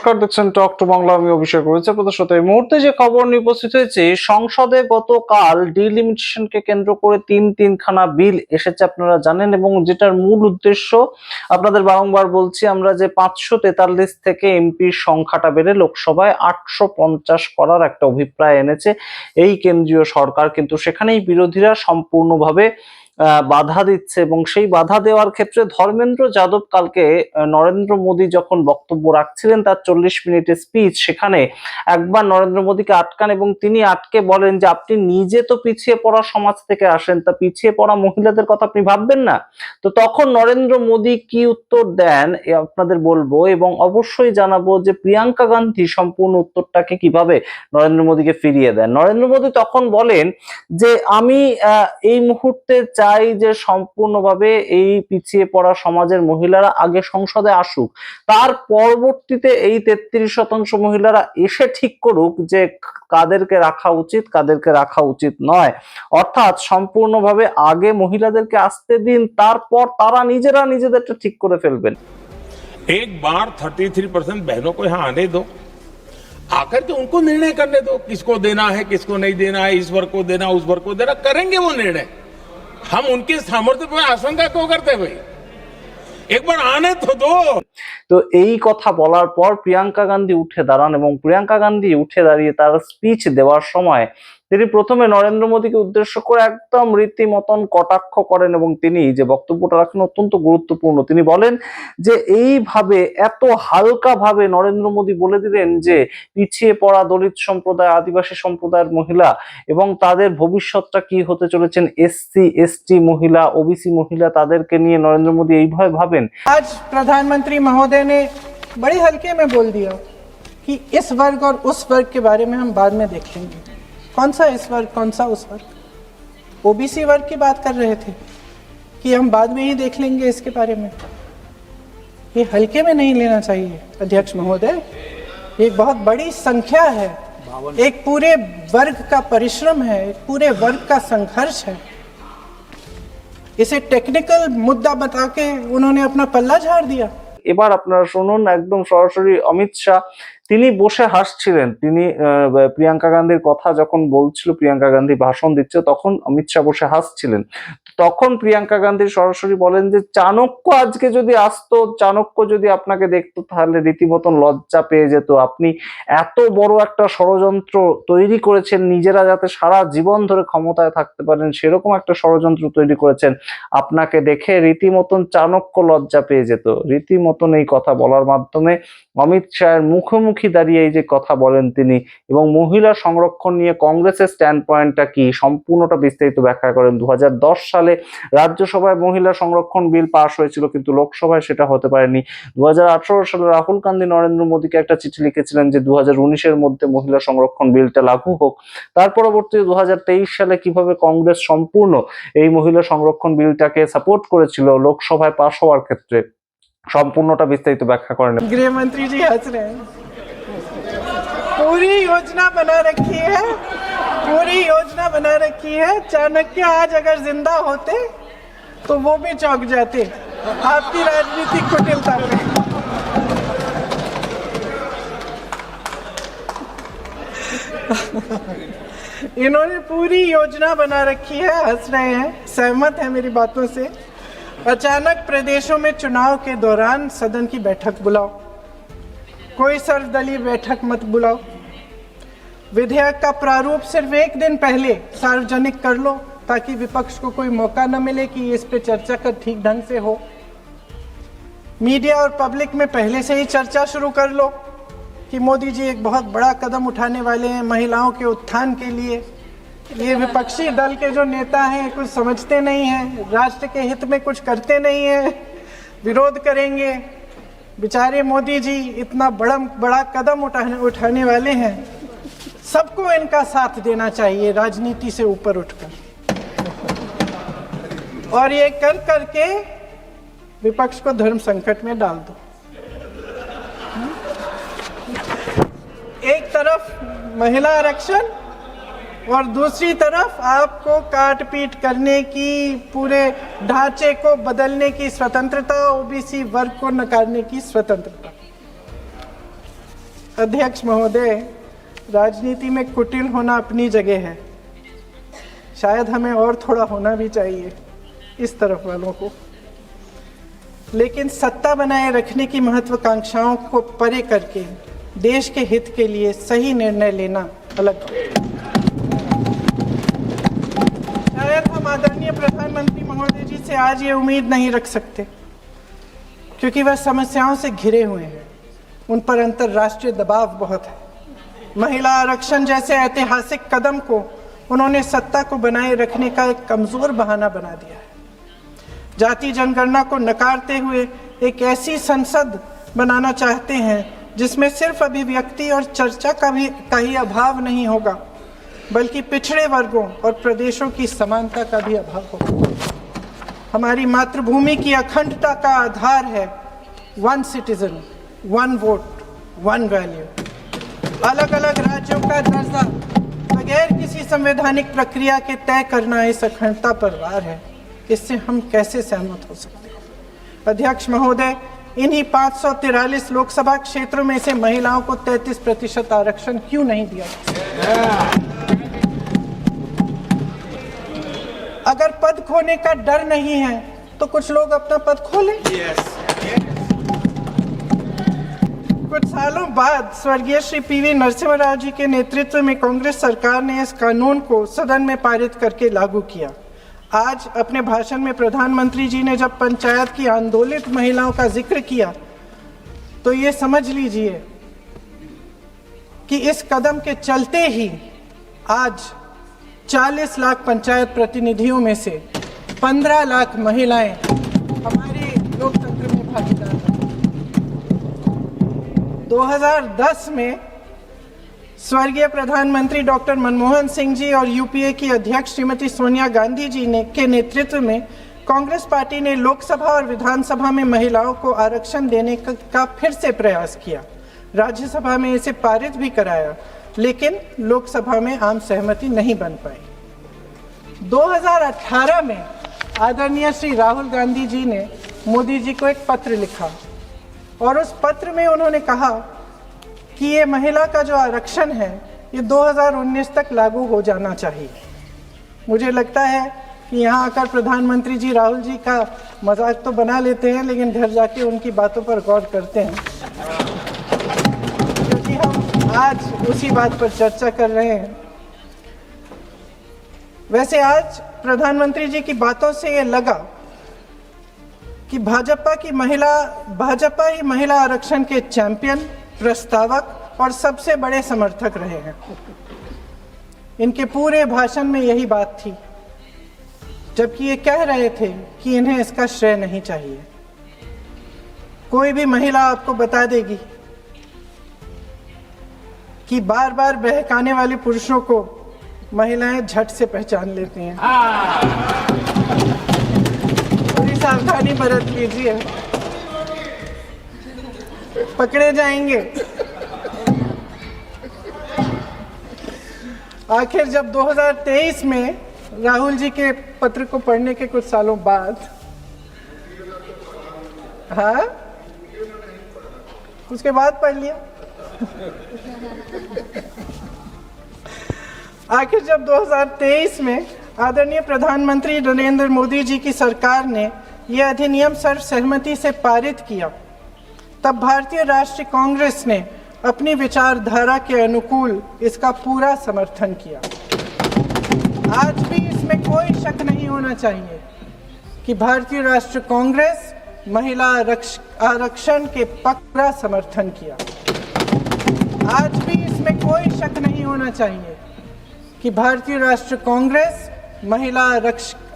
নমস্কার, দেখছেন talk to Bangla. আমি অভিষেক রয়েছে আপনাদের সাথে। এই মুহূর্তে যে খবর নিয়ে উপস্থিত হয়েছে, সংসদে গতকাল ডিলিমিটেশনকে কেন্দ্র করে তিনখানা বিল এসেছে আপনারা জানেন, এবং যেটার মূল উদ্দেশ্য আপনাদের বারংবার বলছি আমরা যে 543 থেকে এমপির সংখ্যাটা বেড়ে লোকসভায় 850 করার একটা অভিপ্রায় এনেছে এই কেন্দ্রীয় সরকার, কিন্তু সেখানেই বিরোধীরা সম্পূর্ণভাবে বাধা দিচ্ছে। এবং সেই বাধা দেওয়ার ক্ষেত্রে ধর্মেন্দ্র যাদব কালকে নরেন্দ্র মোদী যখন বক্তব্য রাখছিলেন তার 40 মিনিটের স্পিচ, সেখানে একবার নরেন্দ্র মোদীকে আটকান এবং তিনি আটকে বলেন যে আপনি নিজে তো পিছিয়ে পড়া সমাজ থেকে আসেন, তা পিছিয়ে পড়া মহিলাদের কথা আপনি ভাববেন না? তো তখন নরেন্দ্র মোদী কি উত্তর দেন আপনাদের বলবো, এবং অবশ্যই জানাবো যে প্রিয়াঙ্কা গান্ধী সম্পূর্ণ উত্তরটাকে কিভাবে নরেন্দ্র মোদীকে ফিরিয়ে দেন। নরেন্দ্র মোদী তখন বলেন যে আমি এই মুহূর্তে চাই যে সম্পূর্ণভাবে এই পিছিয়ে পড়া সমাজের মহিলারা আগে সংসদে আসুক, তার পরবর্তীতে এই 33% মহিলারা এসে ঠিক করুক যে কাদেরকে রাখা উচিত কাদেরকে রাখা উচিত নয়। অর্থাৎ সম্পূর্ণভাবে আগে মহিলাদেরকে আসতে দিন, তারপর তারা নিজেরা নিজেদেরটা ঠিক করে ফেলবেন। एक बार 33% बहनों को यहाँ आने दो, आकर के उनको निर्णय करने दो, किसको देना है किसको नहीं देना है, इस वर्ग को देना उस वर्ग को देना, करेंगे वो निर्णय। हम उनके सामर्थ्य पर आशंका क्यों करते भाई, एक बार आने तो दो। তো এই কথা বলার পর প্রিয়াঙ্কা গান্ধী উঠে দাঁড়ান, এবং প্রিয়াঙ্কা গান্ধী উঠে দাঁড়িয়ে তার স্পিচ দেওয়ার সময় তিনি প্রথমে নরেন্দ্র মোদীকে উদ্দেশ্য করে একদম রীতিমতন কটাক্ষ করেন, এবং তিনি যে বক্তব্যটা রাখেন অত্যন্ত গুরুত্বপূর্ণ। তিনি বলেন যে এইভাবে এত হালকা ভাবে নরেন্দ্র মোদী বলে দিলেন যে পিছিয়ে পড়া দলিত সম্প্রদায়, আদিবাসী সম্প্রদায়ের মহিলা এবং তাদের ভবিষ্যৎটা কি হতে চলেছেন, এসসি এসটি মহিলা, ওবিসি মহিলা, তাদেরকে নিয়ে নরেন্দ্র মোদী এইভাবে ভাবেন। आज प्रधानमंत्री महोदय ने बड़े हल्के में बोल दिया कि इस वर्ग और उस वर्ग के बारे में हम बाद में देख लेंगे। कौन सा इस वर्ग कौन सा उस वर्ग? ओबीसी वर्ग की बात कर रहे थे कि हम बाद में ही देख लेंगे इसके बारे में। ये हल्के में नहीं लेना चाहिए अध्यक्ष महोदय, ये बहुत बड़ी संख्या है, एक पूरे वर्ग का परिश्रम है, एक पूरे वर्ग का संघर्ष है। इसे टेक्निकल मुद्दा बता के उन्होंने अपना पल्ला झाड़ दिया। এবার আপনারা শুনুন একদম সরাসরি অমিত শাহ তিনি বসে হাসছিলেন। তিনি প্রিয়াঙ্কা গান্ধীর কথা যখন বলছিল, প্রিয়াঙ্কা গান্ধী ভাষণ দিচ্ছে, তখন অমিত শাহ বসে হাসছিলেন। তখন প্রিয়াঙ্কা গান্ধী সরাসরি বলেন যে চাণক্য আজকে যদি আসতো, চাণক্য যদি আপনাকে দেখতো তাহলে রীতিমতন লজ্জা পেয়ে যেত। আপনি এত বড় একটা ষড়যন্ত্র তৈরি করেছেন নিজেরা যাতে সারা জীবন ধরে ক্ষমতায় থাকতে পারেন, সেরকম একটা ষড়যন্ত্র তৈরি করেছেন, আপনাকে দেখে রীতিমতন চাণক্য লজ্জা পেয়ে যেত। রীতিমতন এই কথা বলার মাধ্যমে অমিত শাহের মুখোমুখি দাঁড়িয়ে এই যে কথা বলেন তিনি, এবং মহিলা সংরক্ষণ নিয়ে কংগ্রেসের স্ট্যান্ড পয়েন্টটা কি সম্পূর্ণটা বিস্তারিত ব্যাখ্যা করেন। 2010 সালে রাজ্যসভায় মহিলা সংরক্ষণ বিল পাশ হয়েছিল, কিন্তু লোকসভায় সেটা হতে পারেনি। 2018 সালে রাহুল গান্ধী নরেন্দ্র মোদীকে একটা চিঠি লিখেছিলেন যে 2019-এর মধ্যে মহিলা সংরক্ষণ বিলটা লাগু হোক। তার পরবর্তীতে 2023 সালে কিভাবে কংগ্রেস সম্পূর্ণ এই মহিলা সংরক্ষণ বিলটাকে সাপোর্ট করেছিল লোকসভায় পাশ হওয়ার ক্ষেত্রে, সম্পূর্ণটা বিস্তারিত ব্যাখ্যা করেন। गृह मंत्री जी हंस रहे हैं। पूरी योजना बना रखी है, पूरी योजना बना रखी है। चाणक्य आज अगर जिंदा होते तो वो भी चौंक जाते आपकी राजनीतिक कुटिलता में। इन्होंने पूरी योजना बना रखी है, हंस रहे हैं, सहमत है मेरी बातों से। अचानक प्रदेशों में चुनाव के दौरान सदन की बैठक बुलाओ, कोई सर्वदलीय बैठक मत बुलाओ। विधेयक का प्रारूप सिर्फ एक दिन पहले सार्वजनिक कर लो ताकि विपक्ष को कोई मौका न मिले कि इस पे चर्चा कर ठीक ढंग से हो। मीडिया और पब्लिक में पहले से ही चर्चा शुरू कर लो कि मोदी जी एक बहुत बड़ा कदम उठाने वाले हैं महिलाओं के उत्थान के लिए। ये विपक्षी दल के जो नेता हैं कुछ समझते नहीं हैं, राष्ट्र के हित में कुछ करते नहीं हैं, विरोध करेंगे। बेचारे मोदी जी इतना बड़ा कदम उठाने वाले हैं, सबको इनका साथ देना चाहिए राजनीति से ऊपर उठकर, और ये कर करके विपक्ष को धर्म संकट में डाल दो। एक तरफ महिला आरक्षण और दूसरी तरफ आपको काट पीट करने की, पूरे ढांचे को बदलने की स्वतंत्रता, ओबीसी वर्ग को नकारने की स्वतंत्रता। अध्यक्ष महोदय, राजनीति में कुटिल होना अपनी जगह है, शायद हमें और थोड़ा होना भी चाहिए इस तरफ वालों को, लेकिन सत्ता बनाए रखने की महत्वाकांक्षाओं को परे करके देश के हित के लिए सही निर्णय लेना अलग बात है। शायद हम आदरणीय प्रधानमंत्री महोदय जी से आज ये उम्मीद नहीं रख सकते, क्योंकि वह समस्याओं से घिरे हुए हैं, उन पर अंतर्राष्ट्रीय दबाव बहुत है। महिला आरक्षण जैसे ऐतिहासिक कदम को उन्होंने सत्ता को बनाए रखने का एक कमजोर बहाना बना दिया है। जाति जनगणना को नकारते हुए एक ऐसी संसद बनाना चाहते हैं जिसमें सिर्फ अभिव्यक्ति और चर्चा का ही अभाव नहीं होगा, बल्कि पिछड़े वर्गों और प्रदेशों की समानता का भी अभाव होगा। हमारी मातृभूमि की अखंडता का आधार है one citizen, one vote, one value. अलग अलग राज्यों का दर्जा बगैर किसी संवैधानिक प्रक्रिया के तय करना इस अखंडता पर वार है। इससे हम कैसे सहमत हो सकते हैं? अध्यक्ष महोदय, इन्हीं 543 लोकसभा क्षेत्रों में से महिलाओं को 33% आरक्षण क्यों नहीं दिया? अगर पद खोने का डर नहीं है तो कुछ लोग अपना पद खो लें। कुछ सालों बाद स्वर्गीय श्री पीवी नरसिम्हा राव जी के नेतृत्व में कांग्रेस सरकार ने इस कानून को सदन में पारित करके लागू किया। आज अपने भाषण में प्रधानमंत्री जी ने जब पंचायत की आंदोलित महिलाओं का जिक्र किया तो ये समझ लीजिए कि इस कदम के चलते ही आज 40 लाख पंचायत प्रतिनिधियों में से 15 लाख महिलाएं हमारे लोकतंत्र में भागीदार हैं। 2010 में स्वर्गीय प्रधानमंत्री डॉक्टर मनमोहन सिंह जी और यूपीए की अध्यक्ष श्रीमती सोनिया गांधी जी के नेतृत्व में कांग्रेस पार्टी ने लोकसभा और विधानसभा में महिलाओं को आरक्षण देने का फिर से प्रयास किया। राज्यसभा में इसे पारित भी कराया, लेकिन लोकसभा में आम सहमति नहीं बन पाई। 2018 में आदरणीय श्री राहुल गांधी जी ने मोदी जी को एक पत्र लिखा और उस पत्र में उन्होंने कहा कि ये महिला का जो आरक्षण है ये 2019 तक लागू हो जाना चाहिए। मुझे लगता है कि यहाँ आकर प्रधानमंत्री जी राहुल जी का मजाक तो बना लेते हैं, लेकिन घर जाके उनकी बातों पर गौर करते हैं, क्योंकि हम आज उसी बात पर चर्चा कर रहे हैं। वैसे आज प्रधानमंत्री जी की बातों से ये लगा कि भाजपा ही महिला आरक्षण के चैंपियन, प्रस्तावक और सबसे बड़े समर्थक रहे हैं। इनके पूरे भाषण में यही बात थी, जबकि ये कह रहे थे कि इन्हें इसका श्रेय नहीं चाहिए। कोई भी महिला आपको बता देगी कि बार बार बहकाने वाले पुरुषों को महिलाएं झट से पहचान लेती हैं। थोड़ी सावधानी बरत लीजिए, पकड़े जाएंगे। आखिर जब 2023 में राहुल जी के पत्र को पढ़ने के कुछ सालों बाद, हाँ, उसके बाद पढ़ लिया। आखिर जब 2023 में आदरणीय प्रधानमंत्री नरेंद्र मोदी जी की सरकार ने यह अधिनियम सर्वसहमति से पारित किया, तब भारतीय राष्ट्रीय कांग्रेस ने अपनी विचारधारा के अनुकूल इसका पूरा समर्थन किया। आज भी इसमें कोई शक नहीं होना चाहिए कि भारतीय राष्ट्रीय कांग्रेस महिला आरक्षण के पक्ष का समर्थन किया। आज भी इसमें कोई शक नहीं होना चाहिए कि भारतीय राष्ट्रीय कांग्रेस महिला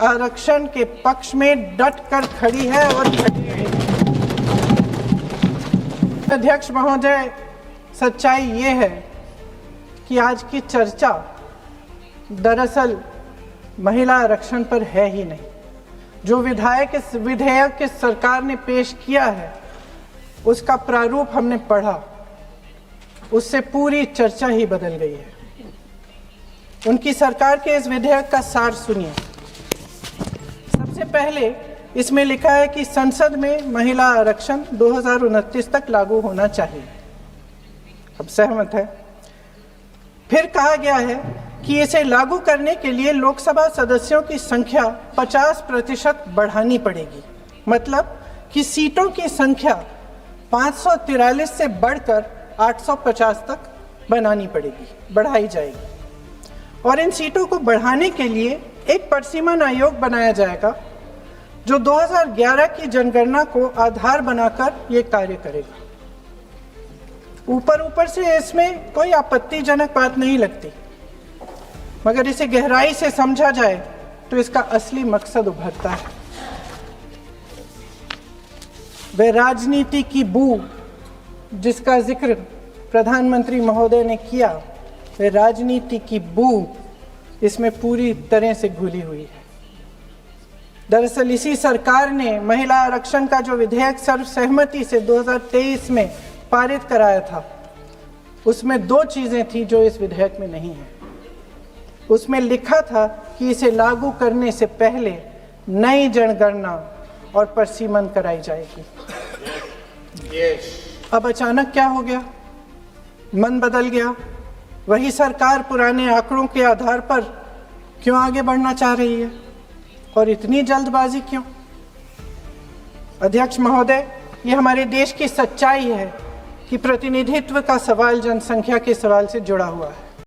आरक्षण के पक्ष में डट कर खड़ी है और खड़ी रहेगी। अध्यक्ष महोदय, सच्चाई ये है कि आज की चर्चा दरअसल महिला आरक्षण पर है ही नहीं। जो विधेयक के सरकार ने पेश किया है उसका प्रारूप हमने पढ़ा, उससे पूरी चर्चा ही बदल गई है। उनकी सरकार के इस विधेयक का सार सुनिए। सबसे पहले इसमें लिखा है कि संसद में महिला आरक्षण 2029 तक लागू होना चाहिए। हम सहमत हैं। फिर कहा गया है कि इसे लागू करने के लिए लोकसभा सदस्यों की संख्या 50% बढ़ानी पड़ेगी, मतलब कि सीटों की संख्या 543 से बढ़कर 850 तक बनानी पड़ेगी, बढ़ाई जाएगी। और इन सीटों को बढ़ाने के लिए एक परिसीमन आयोग बनाया जाएगा जो 2011 की जनगणना को आधार बनाकर ये कार्य करेगा। ऊपर से इसमें कोई आपत्तिजनक बात नहीं लगती, मगर इसे गहराई से समझा जाए तो इसका असली मकसद उभरता है। वह राजनीति की बू जिसका जिक्र प्रधानमंत्री महोदय ने किया, वह राजनीति की बू इसमें पूरी तरह से घुली हुई है। दरअसल इसी सरकार ने महिला आरक्षण का जो विधेयक सर्वसहमति से 2023 में पारित कराया था, उसमें 2 चीजें थी जो इस विधेयक में नहीं है। उसमें लिखा था कि इसे लागू करने से पहले नई जनगणना और परिसीमन कराई जाएगी। अब अचानक क्या हो गया? मन बदल गया। वही सरकार पुराने आंकड़ों के आधार पर क्यों आगे बढ़ना चाह रही है और इतनी जल्दबाजी क्यों? अध्यक्ष महोदय, ये हमारे देश की सच्चाई है कि प्रतिनिधित्व का सवाल जनसंख्या के सवाल से जुड़ा हुआ है।